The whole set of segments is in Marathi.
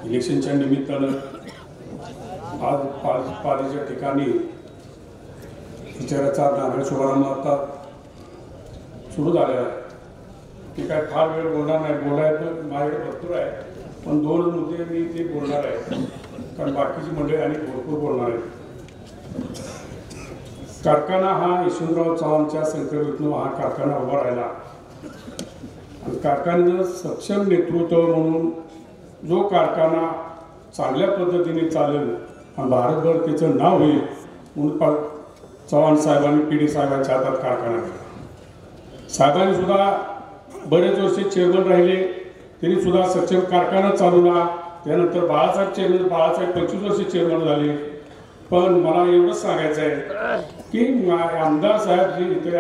इलेक्शनच्या निमित्तानं आज पालीच्या ठिकाणी विचाराचा नारळ शुभारंभ आता सुरू झालेला आहे. की काय फार वेळ बोलणार नाही, बोलायचं माझ्याकडे भरपूर आहे, पण 2 मुद्दे मी ते बोलणार आहे, कारण बाकीची मंडळी आणि भरपूर बोलणार आहे. कारखाना हा यशवंतराव चव्हाणच्या संकल्पनेतून हा कारखाना उभा राहिला आणि कारखान्याचं सक्षम नेतृत्व म्हणून जो कारखाना चांगल्या पद्धतीने चालेल आणि भारतभर त्याचं नाव होईल म्हणून चव्हाण साहेबांनी पीडी साहेबांच्या हातात कारखाना केला. साहेबांनी सुद्धा बरेच वर्ष चेअरमन राहिले, त्यांनी सुद्धा सक्षम कारखाना चालवला. त्यानंतर बाळासाहेब चेअरमन, बाळासाहेब 25 वर्ष चेअरमन झाले. पण मला एवढंच सांगायचं आहे की आमदार साहेब जे इथे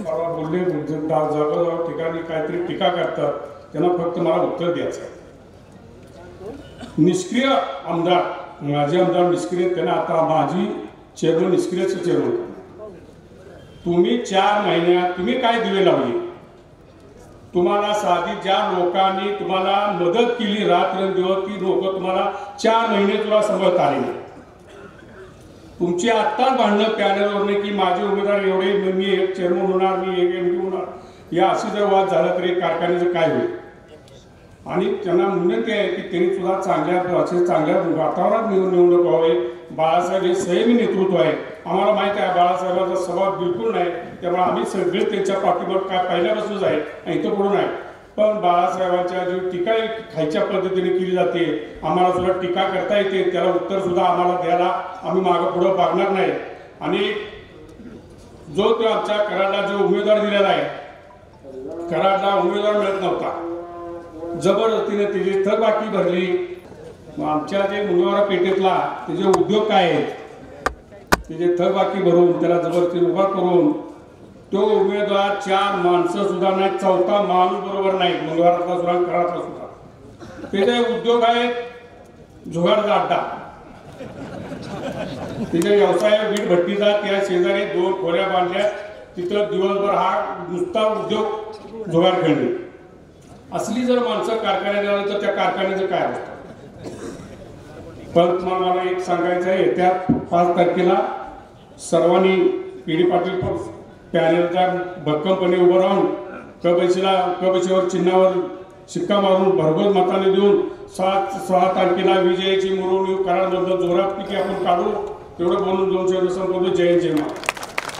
परवा बोलले जवळजवळ ठिकाणी काहीतरी टीका करतात, त्यांना फक्त मला उत्तर द्यायचं आहे. निष्क्रिय आमदार, माझे आमदार निष्क्रिय, त्यांना आता माझी चेअरमन निष्क्रियचं चेअरमन. तुम्ही 4 महिन्यात तुम्ही काय दिवे लावली? तुम्हाला साधी ज्या लोकांनी तुम्हाला मदत केली रात्रंदिवस, ती लोक तुम्हाला 4 महिने तुला सांभाळता आले नाही. तुमची आत्ताच भांडणं पॅनलवरने की माझे उमेदवार एवढे, मी एक चेअरमन होणार, मी एक एमडी होणार, या अशी जर वाद झाला तरी कारखान्याचं काय होईल? आणि त्यांना विनंती आहे की त्यांनी सुद्धा चांगल्या वातावरणात निवडणूक व्हावे. बाळासाहेब हे संयमी नेतृत्व आहे, आम्हाला माहीत आहे बाळासाहेबांचा स्वभाव बिलकुल नाही, त्यामुळे आम्ही सगळे त्यांच्या पाठीवर काय पहिल्यापासूनच आहे आणि इथं पुढून आहे. पण बाळासाहेबांच्या जी टीका खायच्या पद्धतीने केली जाते, आम्हाला सुद्धा टीका करता येते, त्याला उत्तर सुद्धा आम्हाला द्यायला आम्ही मागं पुढं पाहणार नाही. आणि जो तो आमच्या कराडला जो उमेदवार दिलेला आहे, कराडला उमेदवार मिळत नव्हता, जबरदस्तीने त्याची थकबाकी भरली. आमच्या जे मुंगवारा पेठेतला त्याचे उद्योग काय आहेत, त्याचे थकबाकी भरून त्याला जबरदस्ती उभा करून तो उमेदवार 4 माणसं सुद्धा नाही, 4था माणूस बरोबर नाही, मुंगवारातला सुद्धा कराडला सुद्धा. त्याचे उद्योग आहेत जुगारचा अड्डा, त्याचे व्यवसाय वीट भट्टीचा, त्या शेजारी 2 खोल्या बांधल्या, तिथं दिवसभर हा नुसता उद्योग जुगार खेळणे. असली जर माणसं कारखान्यात आली तर त्या कारखान्याचं काय असतं? पण मला एक सांगायचं आहे, येत्या 5 तारखेला सर्वांनी पीडी पाटील पॅनलच्या भक्कमपणे उभं राहून कबशीवर चिन्हावर शिक्का मारून भरघोस मताने देऊन 6 तारखेला विजयाची मिरवणूक कराडमधलं जोरात पैकी आपण काढू. तेवढं बोलून 2 शब्द संपवतो. जय जय मा.